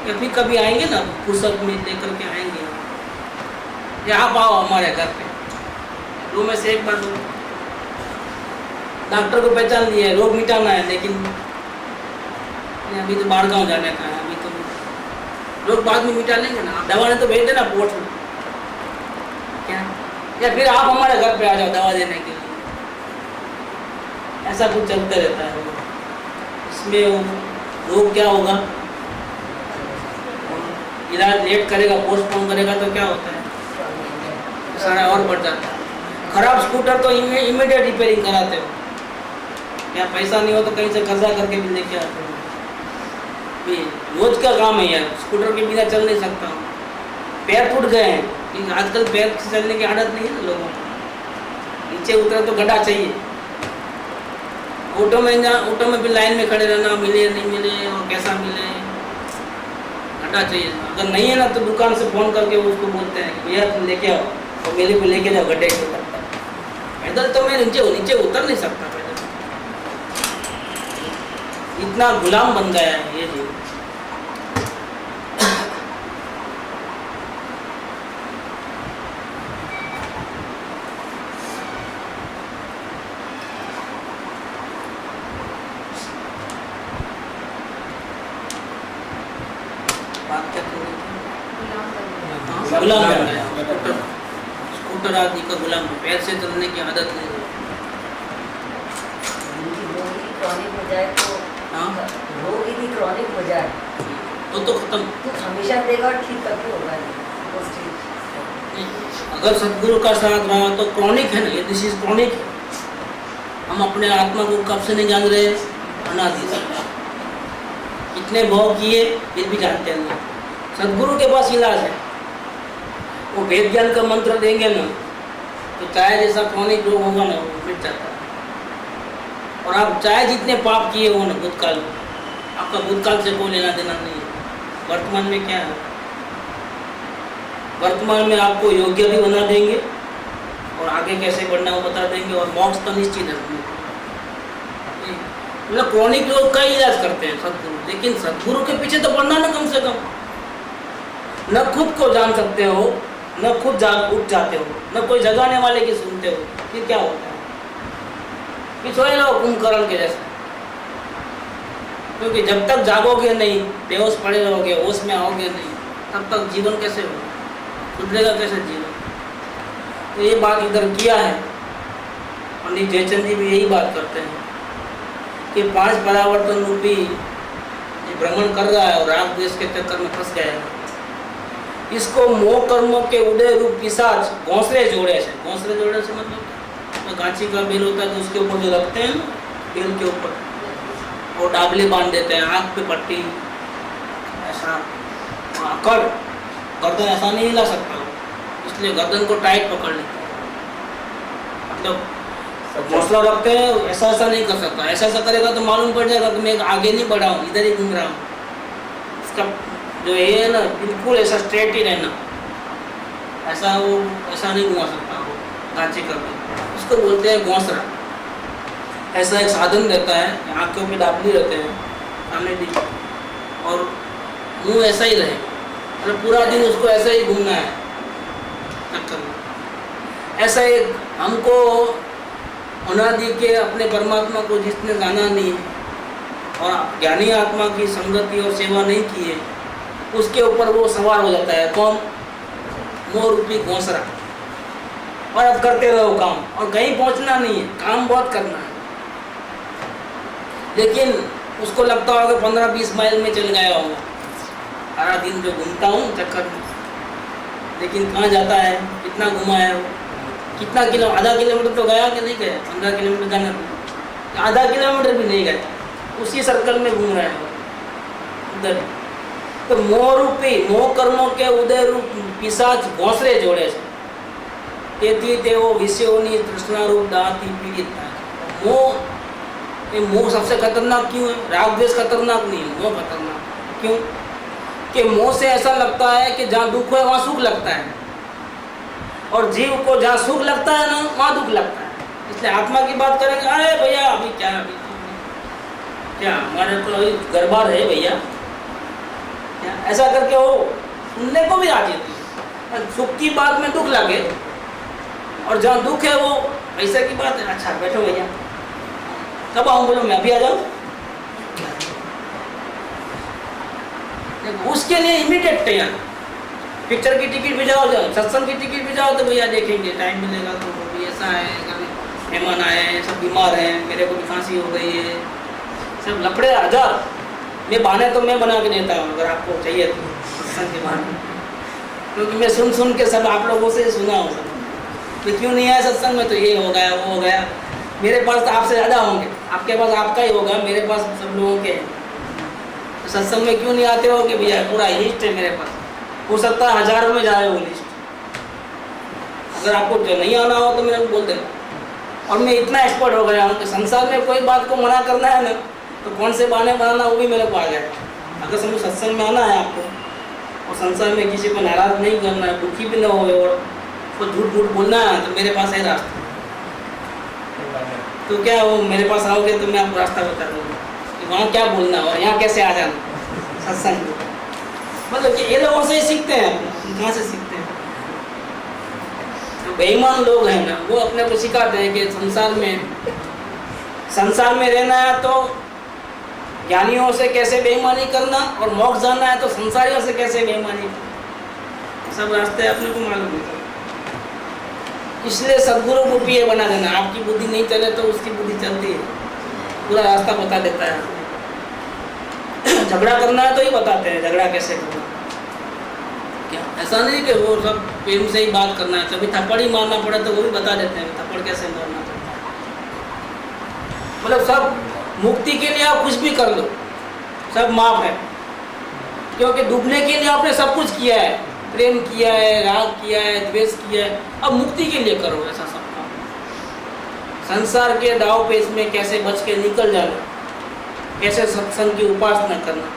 कि फिर कभी आएंगे ना, फुर्सत में लेकर के आएंगे, या आप आओ हमारे घर पे, दो में से एक बार दो। डॉक्टर को पहचान लिया है, रोग मिटाना है, लेकिन अभी तो बाहर गाँव जाने का है, अभी तो लोग बाद में मिटा लेंगे ना, दवा ने तो भेज देना पोर्ट में क्या, या फिर आप हमारे घर पे आ जाओ दवा देने के लिए। ऐसा कुछ चलते रहता है। इसमें रोग क्या होगा, इलाज लेट करेगा, पोस्टपोन करेगा तो क्या होता है, सारा और बढ़ जाता है। खराब स्कूटर तो इमीडिएट रिपेयरिंग कराते हो, या पैसा नहीं हो तो कहीं से कर्जा करके भी लेके आते हो। रोज का काम है यार, स्कूटर के बिना चल नहीं सकता हूँ। पैर फूट गए हैं, लेकिन आजकल पैर से चलने की आदत नहीं है ना लोगों को, नीचे उतरे तो गड्ढा चाहिए। ऑटो में भी लाइन में खड़े रहना, मिले नहीं मिले और कैसा मिले, गड्ढा चाहिए। अगर नहीं है ना तो दुकान से फ़ोन करके उसको बोलते हैं भैया तुम लेके आओ, और मेरे को लेके जाओ गड्ढे के ऊपर। पैदल तो मैं नीचे उतर नहीं सकता, पैदल इतना गुलाम बन गया है ये जीव। गुलाम बन गया, स्कूटर आदि का गुलाम, पैर से चलने की आदत नहीं है। क्रॉनिक हो जाए तो रोग यदि क्रॉनिक हो जाए तो खत्म, तो हमेशा देगा, ठीक करके होगा। अगर सदगुरु का साथ रहा तो क्रॉनिक है ना, ये दिस इज क्रॉनिक है। हम अपने आत्मा को कब से नहीं जान रहे, अनादि से, इतने भाव किए फिर भी जानते नहीं। सदगुरु के पास इलाज है, वो वेद ज्ञान का मंत्र देंगे ना तो चाहे जैसा क्रॉनिक रोग होगा ना वो मिट जाता है। और आप चाहे जितने पाप किए हो ना भूतकाल में, आपका भूतकाल से कोई लेना देना नहीं है। वर्तमान में क्या है, वर्तमान में आपको योग्य भी बना देंगे और आगे कैसे बढ़ना वो बता देंगे, और मोक्ष तो निश्चित है। मतलब क्रॉनिक रोग का इलाज करते हैं सदगुरु, लेकिन सदगुरु के पीछे तो पढ़ना ना कम से कम। न खुद को जान सकते हो, न खुद जाग उठ जाते हो, न कोई जगाने वाले की सुनते हो, फिर क्या होता है, पिछोड़े रहो कुंभकर्ण के जैसे। क्योंकि जब तक जागोगे नहीं, बेहोश पड़े रहोगे, होश में आओगे नहीं, तब तक जीवन कैसे होगा, सुधरेगा कैसे जीवन। तो ये बात इधर किया है, पंडित जयचंद जी भी यही बात करते हैं कि 5 परावर्तन रूपी भ्रमण कर रहा है और राग द्वेष के चक्कर में फंस गया है। इसको मोह कर्मों के उदय रूप पिशाच घोंसले जोड़े से, घोंसले जोड़े से मतलब तो गांची का बेल होता है तो उसके ऊपर जो रखते हैं बेल के ऊपर, वो डाबले बांध देते हैं, आँख पे पट्टी, ऐसा अकड़, गर्दन ऐसा नहीं हिला सकता, इसलिए गर्दन को टाइट पकड़ लेते हैं। मतलब घोंसला रखते हैं, ऐसा ऐसा नहीं कर सकता, ऐसा ऐसा करेगा तो मालूम पड़ जाएगा कि मैं आगे नहीं बढ़ा हूँ, इधर ही घूम रहा हूँ। इसका जो ये है ना बिल्कुल ऐसा स्ट्रेट ही रहना, ऐसा वो ऐसा नहीं घुमा सकता वो गांची का बेल, उसको बोलते हैं घोंसला। ऐसा एक साधन रहता है, आँखों पे डाबली रहते हैं सामने दी, और मुंह ऐसा ही रहे, मतलब पूरा दिन उसको ऐसा ही घूमना है चक्कर में। ऐसा एक हमको अनादि के अपने परमात्मा को जिसने जाना नहीं और ज्ञानी आत्मा की संगति और सेवा नहीं की है, उसके ऊपर वो सवार हो जाता है, कौन, मोह रूपी घोंसला। और अब करते रहो काम, और कहीं पहुंचना नहीं है, काम बहुत करना है, लेकिन उसको लगता होगा 15-20 माइल में चल गया होगा, सारा दिन जो घूमता हूँ चक्कर में, लेकिन कहाँ जाता है, कितना घुमा है वो, कितना किलो, आधा किलोमीटर तो गया कि नहीं गया, 15 किलोमीटर जाना, आधा किलोमीटर भी नहीं गया, उसी सर्कल में घूम रहा है उधर। तो मोह रूपी, मोह कर्मों के उदय रूप पिशाच घोंसले जोड़े से, તેથી તેઓ વિષયોની તૃષ્ણારૂપ દાહથી પીડિત થાય છે। मोह, ये मोह सबसे खतरनाक क्यों है? राग द्वेष खतरनाक नहीं है, मोह खतरनाक। क्यों? कि मोह से ऐसा लगता है कि जहाँ दुख है वहाँ सुख लगता है, और जीव को जहाँ सुख लगता है ना वहाँ दुख लगता है। इसलिए आत्मा की बात करेंगे, अरे भैया अभी क्या हमारे को अभी गड़बड़ है भैया, क्या ऐसा करके हो सुनने को भी राजी थी। सुख की बात में दुख लगे, और जहाँ दुख है वो ऐसा की बात है, अच्छा बैठो भैया, कब आऊँ? बोलो मैं भी आ जाऊँ। उसके लिए इमीडिएट तैयार, पिक्चर की टिकट भी जाओ, सत्संग की टिकट भी जाओ तो भैया देखेंगे, टाइम मिलेगा तो भी ऐसा है, कभी मेहमान आए हैं, सब बीमार हैं, मेरे को भी खांसी हो गई है, सब लफड़े हजार। मैं बहाने तो मैं बना के देता हूँ अगर आपको चाहिए तो सत्संग के बहाने, क्योंकि मैं सुन के सब आप लोगों से सुना हूँ सब, तो क्यों नहीं आया सत्संग में, तो ये हो गया वो हो गया। मेरे पास तो आपसे ज़्यादा होंगे, आपके पास आपका ही होगा, मेरे पास सब लोगों के हैं। तो सत्संग में क्यों नहीं आते हो कि भैया पूरा लिस्ट है मेरे पास, हो सकता है हज़ारों में जा रहे हो लिस्ट। अगर आपको जो नहीं आना हो तो मेरे को बोल देना। और मैं इतना एक्सपर्ट हो गया हूँ कि संसार में कोई बात को मना करना है ना, तो कौन से बहाने बनाना वो भी मेरे को आ जाए। अगर समझो सत्संग में आना है आपको, और संसार में किसी को नाराज़ नहीं करना है, दुखी भी ना हो, और झूठ बोलना है, तो मेरे पास है रास्ता। तो क्या वो मेरे पास आओगे तो मैं आपको रास्ता बता दूँगा कि वहाँ क्या बोलना और यहाँ कैसे आ जाना सत्संग में। मतलब कि ये लोगों से ही सीखते हैं, कहाँ से सीखते हैं? तो बेईमान लोग हैं ना, वो अपने को सिखाते हैं कि संसार में रहना है तो ज्ञानियों से कैसे बेईमानी करना, और मोक्ष जाना है तो संसारियों से कैसे बेईमानी करना, सब रास्ते अपने को मालूम है। इसलिए सदगुरु को पिए बना देना, आपकी बुद्धि नहीं चले तो उसकी बुद्धि चलती है, पूरा रास्ता बता देता है। झगड़ा करना है तो ही बताते हैं झगड़ा कैसे करना, क्या ऐसा नहीं कि वो सब प्रेम से ही बात करना है, कभी थप्पड़ ही मारना पड़े तो वो भी बता देते हैं थप्पड़ कैसे मारना पड़ता है। मतलब सब मुक्ति के लिए आप कुछ भी कर लो, सब माफ है, क्योंकि डूबने के लिए आपने सब कुछ किया है, प्रेम किया है, राग किया है, द्वेष किया है, अब मुक्ति के लिए करो ऐसा सब काम। संसार के दाव पेच में कैसे बच के निकल जाना, कैसे सत्संग की उपासना करना,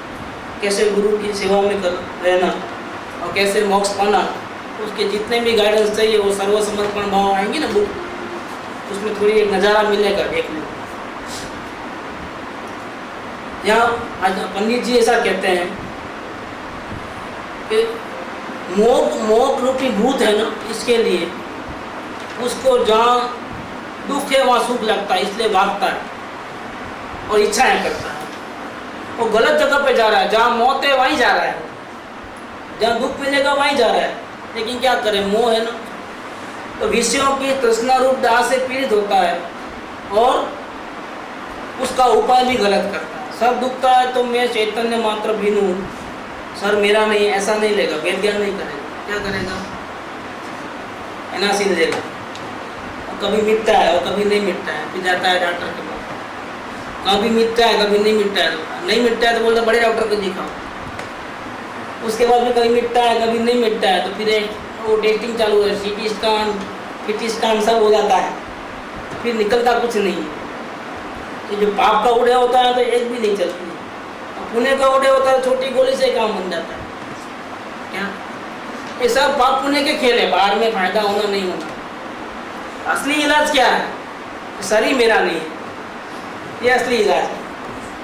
कैसे गुरु की सेवा में रहना, और कैसे मोक्ष पाना, उसके जितने भी गाइडेंस चाहिए वो सर्वसमर्पण भाव आएंगे ना बुक, उसमें थोड़ी एक नज़ारा मिलेगा देखने को। यहाँ आज पंडित जी ऐसा कहते हैं कि मोह रूपी भूत है ना, इसके लिए उसको जहाँ दुख है वहाँ सुख लगता है, इसलिए भागता है और इच्छाएं करता है। वो गलत जगह पे जा रहा है, जहाँ मौत है वहीं जा रहा है, जहाँ दुख मिलेगा वहीं जा रहा है। लेकिन क्या करें, मोह है ना, तो विषयों की तृष्णा रूप दाह से पीड़ित होता है और उसका उपाय भी गलत करता है। सब दुखता है तो मैं चैतन्य मात्र भिन्न हूँ, सर मेरा नहीं, ऐसा नहीं लेगा, वेद ज्ञान नहीं करेगा, क्या करेगा, एनआरसी लेगा, और कभी मिटता है और कभी नहीं मिटता है, फिर जाता है डॉक्टर के पास, कभी मिटता है कभी नहीं मिटता है, नहीं मिटता है तो बोलता बड़े डॉक्टर को दिखाओ। उसके बाद में कभी मिटता है कभी नहीं मिटता है, तो फिर वो टेस्टिंग चालू है, सीटी स्कैन फिटी स्कैन सब हो जाता है, फिर निकलता कुछ नहीं है। तो जो पाप का उड़े होता है तो एक भी नहीं चलती, पुण्य का उड़े होता है छोटी गोली से काम बन जाता है। क्या ये सब पाप पुण्य के खेल है, बाहर में फायदा होना नहीं होना। असली इलाज क्या है, शरीर मेरा नहीं है, ये असली इलाज है।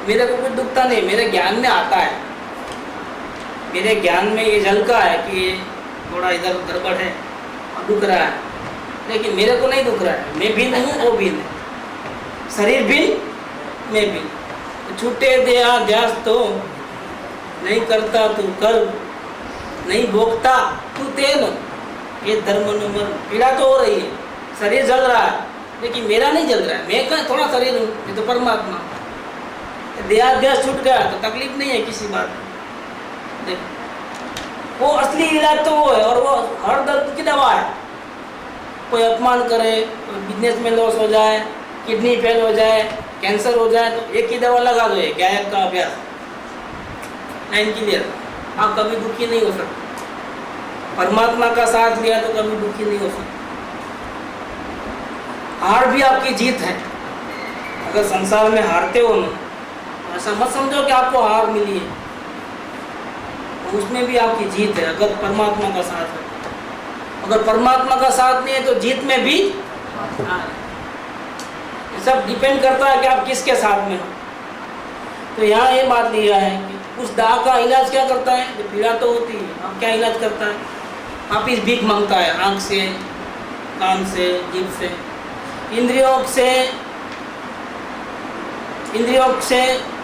मेरे को कुछ दुखता नहीं, मेरे ज्ञान में आता है, मेरे ज्ञान में ये झलका है कि ये थोड़ा इधर गड़बड़ है और दुख रहा है, लेकिन मेरे को नहीं दुख रहा है, मैं भी नहीं हूँ वो भी नहीं, शरीर भी मैं भी। छूटे दया ध्यास तो नहीं करता तू कर, नहीं भोगता तू तेन, ये धर्म नंबर। पीड़ा तो हो रही है, शरीर जल रहा है, लेकिन मेरा नहीं जल रहा है, मैं कहाँ थोड़ा शरीर हूँ, ये तो परमात्मा। देहाध्यास छूट गया तो तकलीफ नहीं है किसी बात में। देखो वो असली इलाज तो वो है, और वो हर दर्द की दवा है। कोई अपमान करे, कोई बिजनेस में लॉस हो जाए, किडनी फेल हो जाए, कैंसर हो जाए, तो एक ही दवा लगा दो, ये गायक का अभ्यास, लाइन क्लियर। आप कभी दुखी नहीं हो सकते, परमात्मा का साथ लिया तो कभी दुखी नहीं हो सकते। हार भी आपकी जीत है। अगर संसार में हारते हो ना, ऐसा मत समझो कि आपको हार मिली है, उसमें भी आपकी जीत है अगर परमात्मा का साथ है। अगर परमात्मा का साथ नहीं है तो जीत में भी हार है। ये सब डिपेंड करता है कि आप किसके साथ में हो। तो यहाँ ये बात लिया है कि उस दाग का इलाज क्या करता है, जो पीड़ा तो होती है, अब क्या इलाज करता है, आप इस भीख मांगता है आँख से, कान से, जीभ से, इंद्रियों से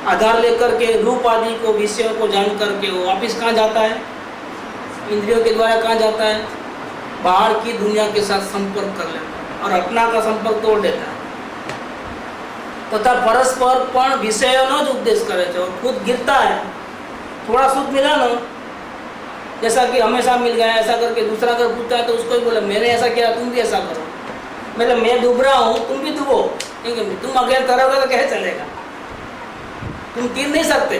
आधार लेकर के रूप आदि को, विषयों को जान करके वो वापिस कहाँ जाता है, इंद्रियों के द्वारा कहाँ जाता है, बाहर की दुनिया के साथ संपर्क कर लेता है और अपना का संपर्क तोड़ देता है। तथा परस्पर पण विषयों ज उपदेश करे छे और खुद गिरता है। थोड़ा सुख मिला ना, जैसा कि हमेशा मिल गया, ऐसा करके दूसरा अगर पूछता है तो उसको ही बोला मैंने ऐसा किया, तुम भी ऐसा करो। मतलब मैं डूब रहा हूँ, तुम भी डूबो, क्योंकि तुम अगर करोगे तो कैसे चलेगा, तुम तीर नहीं सकते।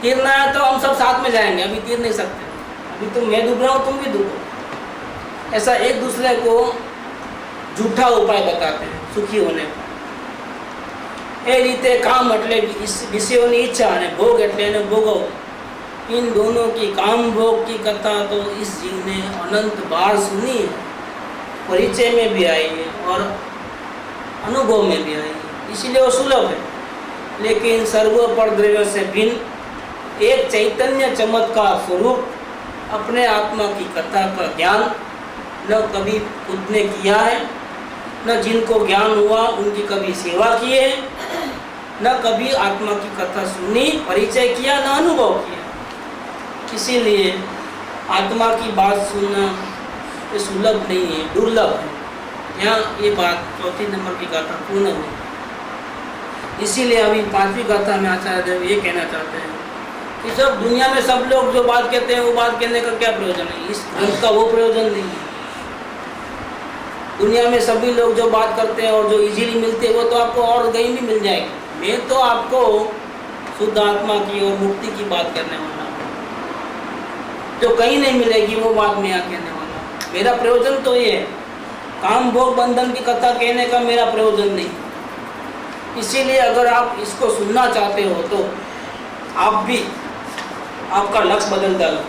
तीरना है तो हम सब साथ में जाएंगे, अभी तीर नहीं सकते। अभी तो मैं डूब रहा हूँ, तुम भी डूबो। ऐसा एक दूसरे को झूठा उपाय बताते हैं सुखी होने का। એ રીતે કામ એટલે વિષયોની ઈચ્છા અને ભોગ એટલે એને ભોગવવું। इन दोनों की काम भोग की कथा तो इस जीव ने अनंत बार सुनी है, परिचय में भी आई है और अनुभव में भी आई है, इसलिए वो सुलभ है। लेकिन सर्वोपर द्रव्य से भिन्न एक चैतन्य चमत्कार स्वरूप अपने आत्मा की कथा का ज्ञान न कभी खुद ने किया है, न जिनको ज्ञान हुआ उनकी कभी सेवा की है, न कभी आत्मा की कथा सुनी, परिचय किया, न अनुभव किया। इसीलिए आत्मा की बात सुनना ये सुलभ नहीं है, दुर्लभ है। यहाँ ये बात चौथी नंबर की गाथा पूर्ण हुई। इसीलिए अभी पांचवी गाथा में आचार्य देव ये कहना चाहते हैं कि सब दुनिया में सब लोग जो बात कहते हैं वो बात कहने का क्या प्रयोजन है, इस ग्रंथ का वो प्रयोजन नहीं है। दुनिया में सभी लोग जो बात करते हैं और जो इजीली मिलते हैं वो तो आपको और कहीं भी मिल जाएगी। मैं तो आपको शुद्ध आत्मा की और मुक्ति की बात करने वाला हूँ, जो कहीं नहीं मिलेगी वो बात मैं यहाँ कहने वाला हूँ। मेरा प्रयोजन तो ये है, काम भोग बंधन की कथा कहने का मेरा प्रयोजन नहीं। इसीलिए अगर आप इसको सुनना चाहते हो तो आप भी आपका लक्ष्य बदल डालो।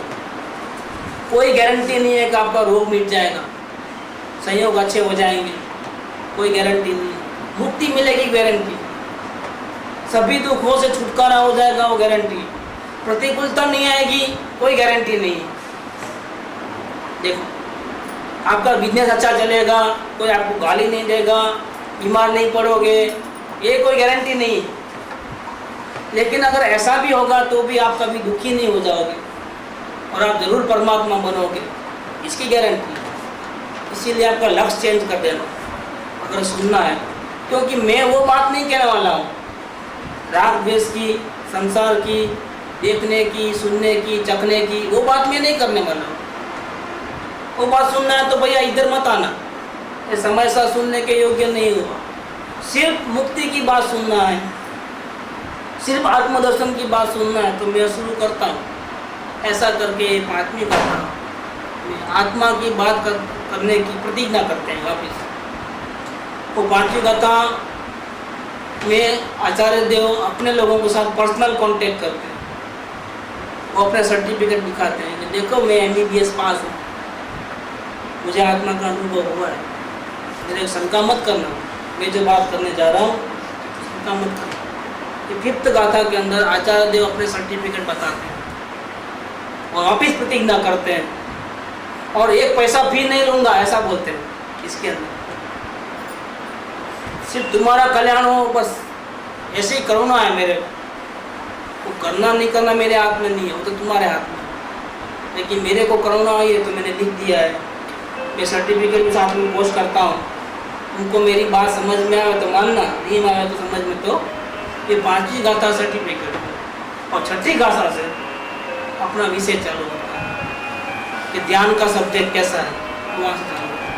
कोई गारंटी नहीं है कि आपका रोग मिट जाएगा, संयोग अच्छे हो जाएंगे, कोई गारंटी नहीं। मुक्ति मिलेगी गारंटी, सभी दुखों से छुटकारा हो जाएगा वो गारंटी। प्रतिकूलता नहीं आएगी, कोई गारंटी नहीं है। देखो आपका बिजनेस अच्छा चलेगा, कोई आपको गाली नहीं देगा, बीमार नहीं पड़ोगे, ये कोई गारंटी नहीं है। लेकिन अगर ऐसा भी होगा तो भी आप कभी दुखी नहीं हो जाओगे और आप जरूर परमात्मा बनोगे, इसकी गारंटी। इसीलिए आपका लक्ष्य चेंज कर देना अगर सुनना है, क्योंकि मैं वो बात नहीं कहने वाला हूँ राग द्वेष की, संसार की, देखने की, सुनने की, चखने की, वो बात मैं नहीं करने वाला हूँ। वो बात सुनना है तो भैया इधर मत आना, ये समय सा सुनने के योग्य नहीं होगा। सिर्फ मुक्ति की बात सुनना है, सिर्फ आत्मदर्शन की बात सुनना है तो मैं शुरू करता हूँ। ऐसा करके पांचवी कथा आत्मा की बात करने की प्रतिज्ञा करते हैं वापिस। वो पांचवी कथा में आचार्य देव अपने लोगों के साथ पर्सनल कांटेक्ट करते हैं। वो अपना सर्टिफिकेट दिखाते हैं कि देखो मैं MBBS पास हूँ, मुझे आत्मा का अनुभव हुआ है, मेरे शंका मत करना, मैं जो बात करने जा रहा हूँ शंका मत करना। ये फिफ्थ गाथा के अंदर आचार्य देव अपने सर्टिफिकेट बताते हैं और वापिस प्रतिज्ञा करते हैं और एक पैसा फी नहीं लूँगा ऐसा बोलते हैं। इसके अंदर सिर्फ तुम्हारा कल्याण हो, बस ऐसे ही करुणा है मेरे को। वो करना नहीं करना मेरे हाथ में नहीं है, वो तो तुम्हारे हाथ में है। लेकिन मेरे को करुणा आई है तो मैंने लिख दिया है, मैं सर्टिफिकेट भी साथ में पोस्ट करता हूँ। उनको मेरी बात समझ में आए तो मानना, नहीं आए तो समझ में। तो ये पांचवी गाथा सर्टिफिकेट और छठी गाथा से अपना विषय चालू होता है कि ध्यान का सब्जेक्ट कैसा है, वहाँ से चालू होता है।